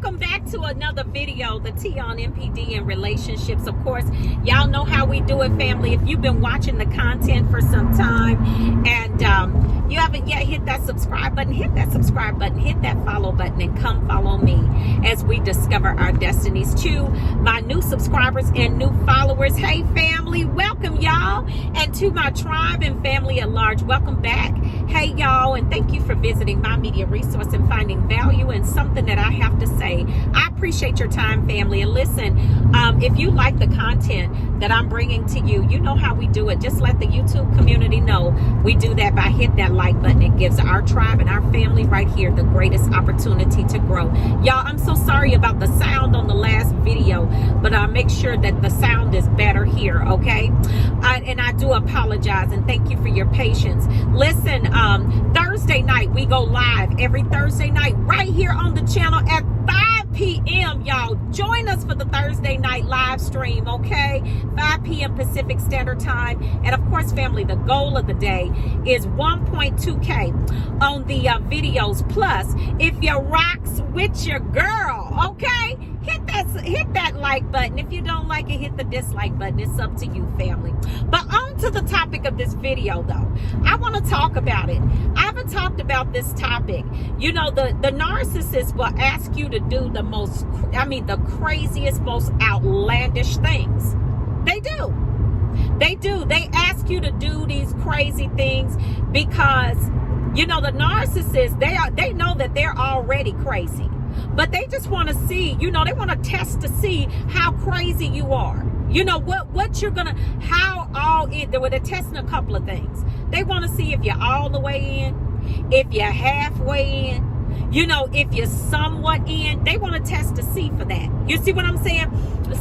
welcome back to another video, the T on NPD and relationships. Of course, y'all know how we do it, family. If you've been watching the content for some time and you haven't yet hit that subscribe button, hit that subscribe button, hit that follow button, and come follow me as we discover our destinies. To my new subscribers and new followers, hey family, welcome y'all, and to my tribe and family at large, welcome back. Hey y'all, and thank you for visiting my media resource and finding value in something that I have to say. I appreciate your time, family. And listen, if you like the content that I'm bringing to you, you know how we do it. Just let the YouTube community know we do that by hitting that like button. It gives our tribe and our family right here the greatest opportunity to grow. Y'all, I'm so sorry about the sound on the last video, but I'll make sure that the sound is better here, okay? And I do apologize, and thank you for your patience. Listen, Thursday night, we go live every Thursday night right here on the channel at 5 p.m. Y'all join us for the Thursday night live stream, okay? 5 p.m. Pacific Standard Time. And of course, family, the goal of the day is 1.2K on the videos. Plus, if you rocks with your girl, okay, hit that like button. If you don't like it, hit the dislike button. It's up to you, family. But on to the topic of this video, though. I want to talk about it. I haven't talked about this topic. You know, the narcissist will ask you to do the craziest, most outlandish things. They do. They ask you to do these crazy things because, you know, the narcissists, they know that they're already crazy. But they just want to see, you know, they want to test to see how crazy you are. You know, what you're going to, how all in, they're testing a couple of things. They want to see if you're all the way in, if you're halfway in, you know, if you're somewhat in. They want to test to see for that. You see what I'm saying?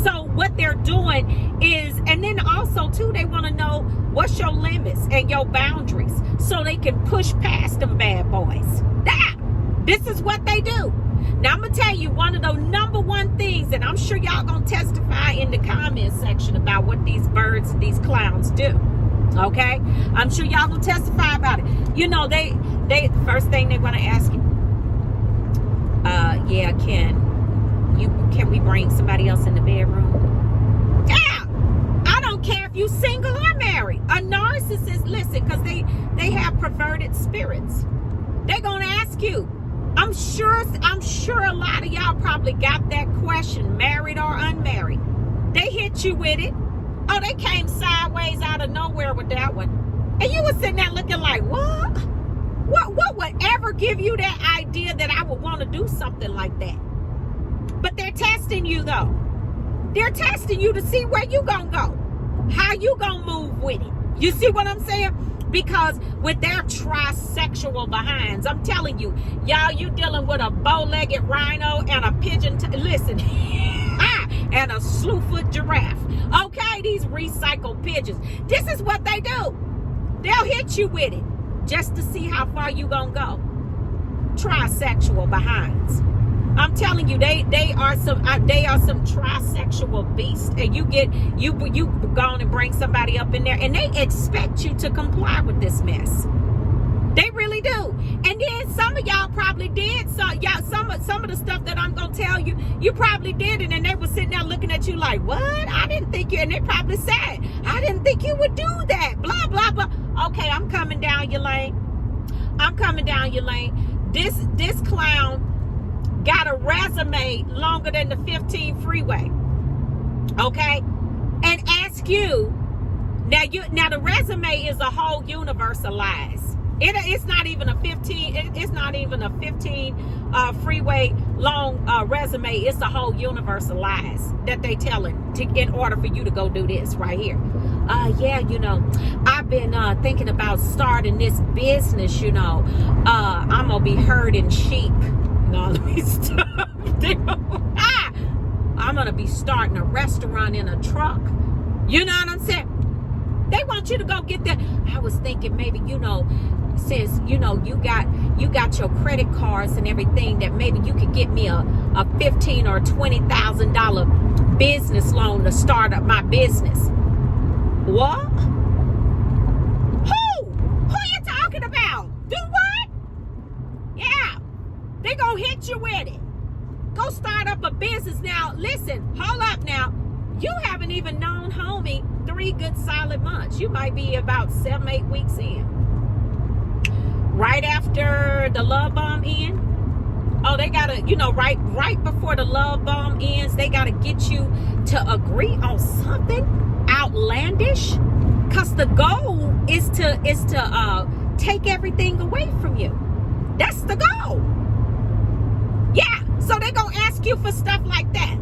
So what they're doing is, and then also too, they want to know what's your limits and your boundaries so they can push past them bad boys. This is what they do. Now, I'm going to tell you one of the number one things, and I'm sure y'all going to testify in the comment section about what these birds, these clowns do. Okay? I'm sure y'all going to testify about it. You know, they first thing they're going to ask you, yeah, can we bring somebody else in the bedroom? Yeah! I don't care if you single or married. A narcissist, listen, because they have perverted spirits. They're going to ask you. I'm sure a lot of y'all probably got that question, married or unmarried. They hit you with it. Oh, they came sideways out of nowhere with that one. And you were sitting there looking like, what? What would ever give you that idea that I would want to do something like that? But they're testing you, though. They're testing you to see where you gonna go, how you gonna move with it. You see what I'm saying? Because with their trisexual behinds, I'm telling you, y'all, you dealing with a bow-legged rhino and a pigeon, listen, and a slewfoot giraffe. Okay, these recycled pigeons. This is what they do. They'll hit you with it just to see how far you gonna go. Trisexual behinds. I'm telling you, they are some trisexual beasts, and you go on and bring somebody up in there, and they expect you to comply with this mess. They really do. And then some of y'all probably did. So y'all, some of the stuff that I'm gonna tell you, you probably did it, and they were sitting there looking at you like, what? I didn't think you. And they probably said, I didn't think you would do that. Blah blah blah. Okay, I'm coming down your lane. This clown got a resume longer than the 15 freeway, okay? And ask you now the resume is a whole universe of lies. It's not even a 15 freeway long resume. It's a whole universe of lies that they telling in order for you to go do this right here. Yeah, you know, I've been thinking about starting this business, you know. I'm gonna be herding sheep. No, let me stop. I'm gonna be starting a restaurant in a truck. You know what I'm saying? They want you to go get that. I was thinking maybe, you know, since you know you got your credit cards and everything, that maybe you could get me a $15,000 or $20,000 business loan to start up my business. What? Who you talking about? Do what? Yeah. They gonna hit you with it. go start up a business. Now, listen, hold up now. You haven't even known homie 3 good solid months. You might be about 7-8 weeks in. Right after the love bomb ends. Oh, they gotta, right before the love bomb ends, they gotta get you to agree on something outlandish. Cause the goal is to take everything away from you. That's the goal. Yeah. So they're gonna ask you for stuff like that.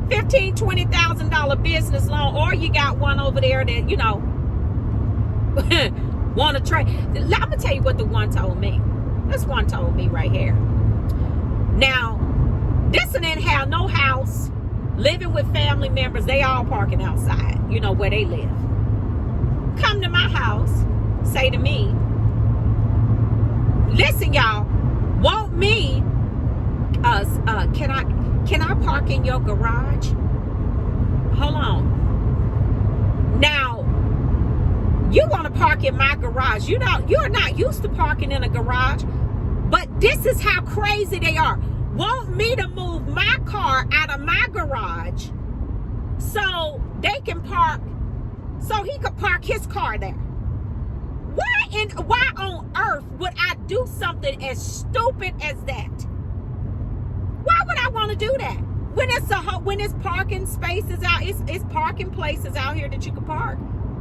$15,000, $20,000 business loan, or you got one over there that, want to trade. I'm gonna tell you what the one told me. This one told me right here. Now, this one didn't have no house, living with family members. They all parking outside, where they live. Come to my house, say to me, listen, y'all, want me, can I park in your garage? Hold on. Now, you want to park in my garage. You're not used to parking in a garage. But this is how crazy they are. Want me to move my car out of my garage so they can park, so he could park his car there. Why on earth would I do something as stupid as that? Why would I want to do that? When it's parking spaces out, it's parking places out here that you can park.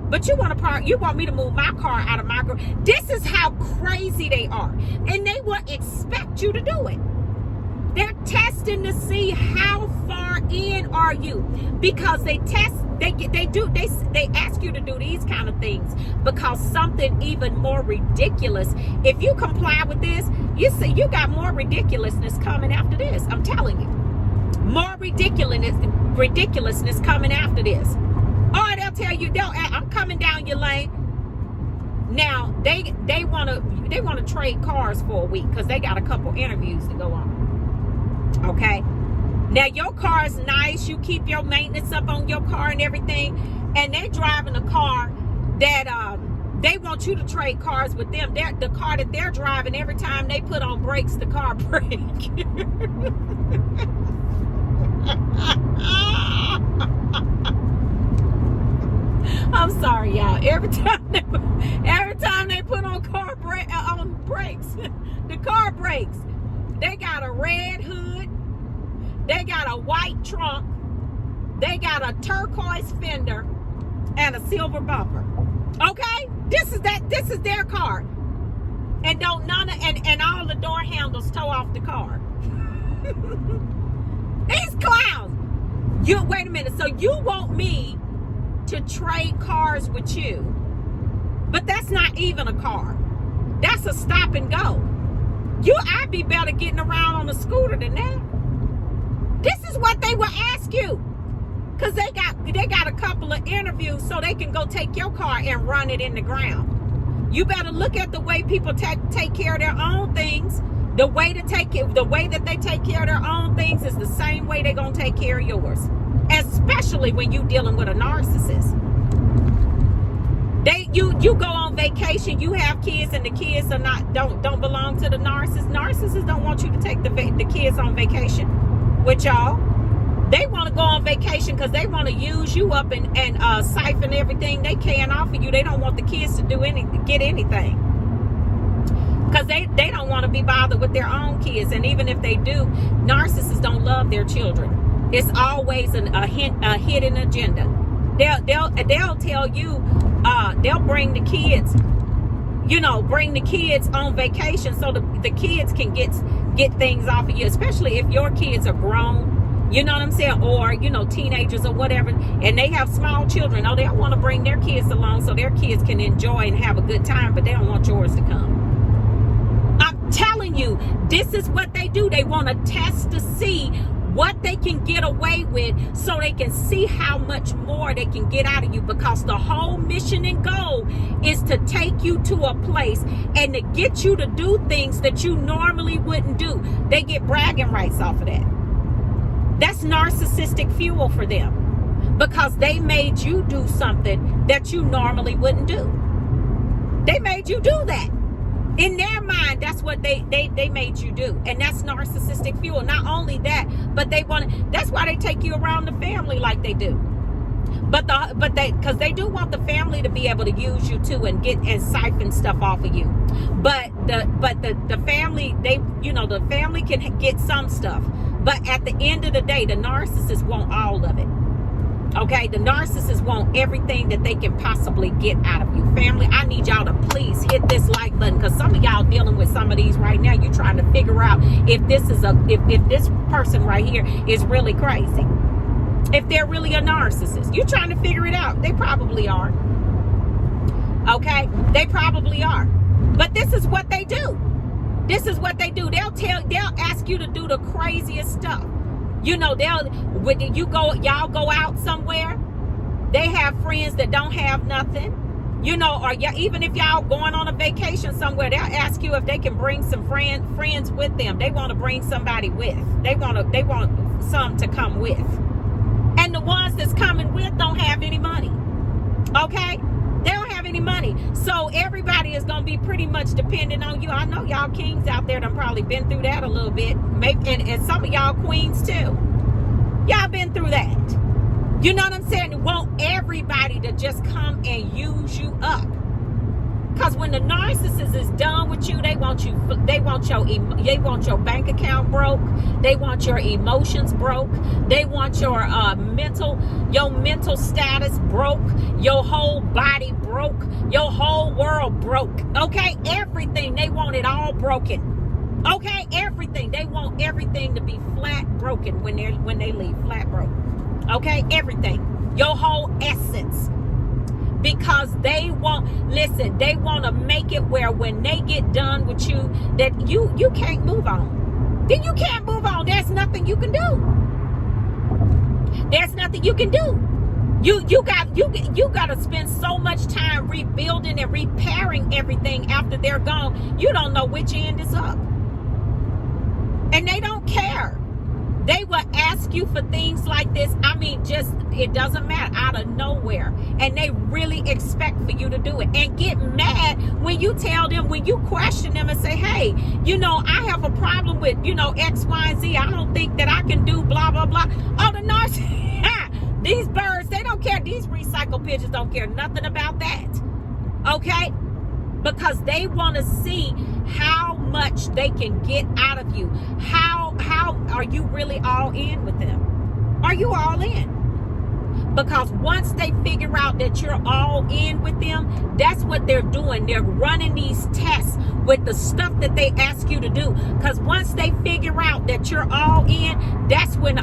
But you want me to move my car out of my garage. This is how crazy they are. And they will expect you to do it. They're testing to see how far in are you. Because they ask you to do these kind of things because something even more ridiculous. If you comply with this, you see you got more ridiculousness coming after this. I'm telling you. More ridiculousness coming after this. Or they'll tell you, I'm coming down your lane. Now they want to trade cars for a week because they got a couple interviews to go on. Okay. Now your car is nice. You keep your maintenance up on your car and everything, and they're driving a car that they want you to trade cars with them. The car that they're driving, every time they put on brakes, the car breaks. I'm sorry, y'all. Every time they put on brakes, the car breaks. They got a red hood. They got a white trunk. They got a turquoise fender and a silver bumper. Okay, this is their car. And and all the door handles toe off the car. These clowns. Wait a minute. So you want me to trade cars with you, but that's not even a car. That's a stop and go. I'd be better getting around on a scooter than that. This is what they will ask you, because they got a couple of interviews so they can go take your car and run it in the ground. You better look at the way people take care of their own things. The way that they take care of their own things is the same way they're gonna take care of yours. Especially when you're dealing with a narcissist. You go on vacation, you have kids, and the kids don't belong to the narcissist. Narcissists don't want you to take the kids on vacation with y'all. They want to go on vacation because they want to use you up and siphon everything they can off of you. They don't want the kids to get anything. Because they don't want to be bothered with their own kids. And even if they do, narcissists don't love their children. It's always a hidden agenda. They'll tell you, they'll bring the kids on vacation so the kids can get things off of you, especially if your kids are grown, you know what I'm saying, or teenagers or whatever, and they have small children. Oh, they want to bring their kids along so their kids can enjoy and have a good time, but they don't want yours to come. I'm telling you, this is what they do. They want to test to see what they can get away with so they can see how much more they can get out of you, because the whole mission and goal is to take you to a place and to get you to do things that you normally wouldn't do. They get bragging rights off of that. That's narcissistic fuel for them, because they made you do something that you normally wouldn't do. They made you do that. In their mind, that's what they made you do. And that's narcissistic fuel. Not only that, but that's why they take you around the family like they do. Because they do want the family to be able to use you too and siphon stuff off of you. But the family, the family can get some stuff. But at the end of the day, the narcissists want all of it. Okay, the narcissists want everything that they can possibly get out of you. Family, I need y'all to please hit this like button, because some of y'all dealing with some of these right now. You're trying to figure out if this person right here is really crazy. If they're really a narcissist. You're trying to figure it out. They probably are. Okay? They probably are. But this is what they do. This is what they do. They'll ask you to do the craziest stuff. Y'all go out somewhere, they have friends that don't have nothing, or even if y'all going on a vacation somewhere, they'll ask you if they can bring some friends with them. They want to bring somebody with. They want some to come with. And the ones that's coming with don't have any money. Okay? They don't have any money. So everybody is going to be pretty much dependent on you. I know y'all kings out there done probably been through that a little bit. Maybe, and some of y'all queens too. Y'all been through that. You know what I'm saying? They want everybody to just come and use you up. Because when the narcissist is done with you, they want your bank account broke. They want your emotions broke. They want your mental status broke. Your whole body broke. Your whole world broke. Okay, everything, they want it all broken. Okay, everything, they want everything to be flat broken when they leave, flat broke. Okay, everything, your whole essence. Because they want to make it where when they get done with you, that you can't move on. Then you can't move on. There's nothing you can do. There's nothing you can do. You got to spend so much time rebuilding and repairing everything after they're gone. You don't know which end is up. And they don't care. They will ask you for things like this. I mean, it doesn't matter, out of nowhere. And they really expect for you to do it. And get mad when you tell them, when you question them and say, hey, I have a problem with, X, Y, and Z. I don't think that I can do blah, blah, blah. Oh, the narcissist, these birds, they don't care. These recycled pigeons don't care nothing about that. Okay? Because they want to see how much they can get out of you. How are you really all in with them? Are you all in? Because once they figure out that you're all in with them, that's what they're doing. They're running these tests with the stuff that they ask you to do. Because once they figure out that you're all in, that's when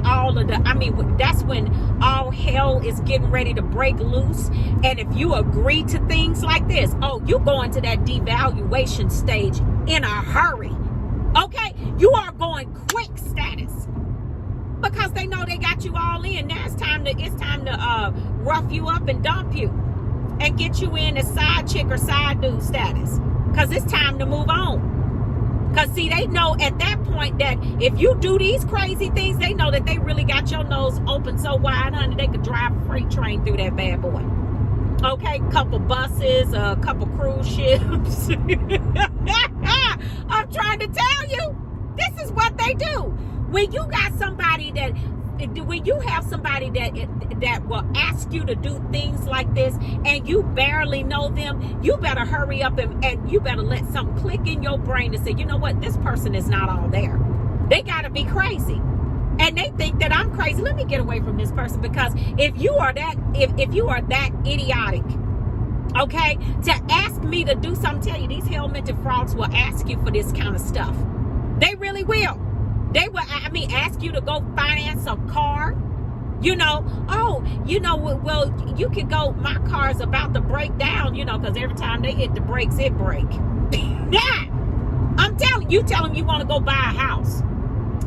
that's when all hell is getting ready to break loose. And if you agree to things like this, you go into that devaluation stage in a hurry. Okay? You are going quick status. Because they know they got you all in. Now it's time to rough you up and dump you and get you in as side chick or side dude status. Because it's time to move on. Because see, they know at that point that if you do these crazy things, they know that they really got your nose open so wide, honey, they could drive a freight train through that bad boy. Okay, couple buses, a couple cruise ships. I'm trying to tell you, this is what they do. When you have somebody that will ask you to do things like this and you barely know them, you better hurry up and you better let something click in your brain and say, you know what, this person is not all there. They gotta be crazy. And they think that I'm crazy. Let me get away from this person, because if you are that idiotic, okay, to ask me to do something, tell you, these hell-mented frauds will ask you for this kind of stuff. They really will. They will, ask you to go finance a car. Well, you can go, my car's about to break down, because every time they hit the brakes, it break. Yeah. I'm telling you, tell them you want to go buy a house.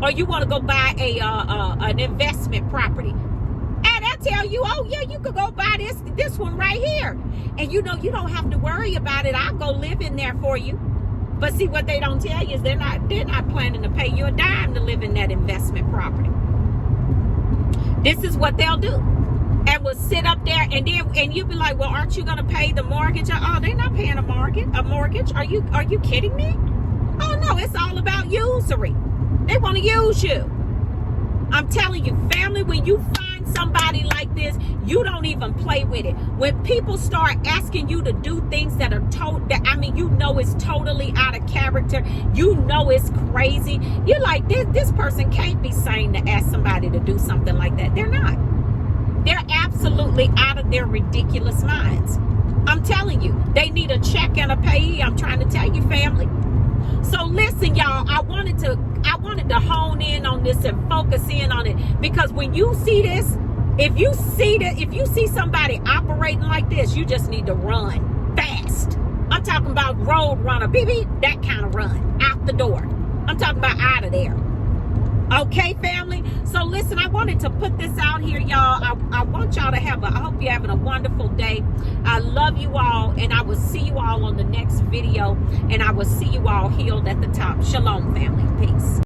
Or you want to go buy an investment property. And they'll tell you, you could go buy this one right here. And you don't have to worry about it. I'll go live in there for you. But see, what they don't tell you is they're not planning to pay you a dime to live in that investment property. This is what they'll do. and will sit up there and you be like, well, aren't you gonna pay the mortgage? Oh, they're not paying a mortgage. Are you kidding me? Oh no, it's all about usury. They want to use you. I'm telling you, family, when you find somebody like this, you don't even play with it. When people start asking you to do things that are you know it's totally out of character, you know it's crazy, you're like, this person can't be sane to ask somebody to do something like that. They're not. They're absolutely out of their ridiculous minds. I'm telling you, they need a check and a payee. I'm trying to tell you, family. So listen, y'all, I wanted to hone in on this and focus in on it, because when you see this, if you see somebody operating like this, you just need to run fast. I'm talking about road runner, beep, beep, that kind of run out the door. I'm talking about out of there. Okay, family. So listen, I wanted to put this out here, y'all. I want y'all to I hope you're having a wonderful day. I love you all, and I will see you all on the next video, and I will see you all healed at the top. Shalom, family. Peace.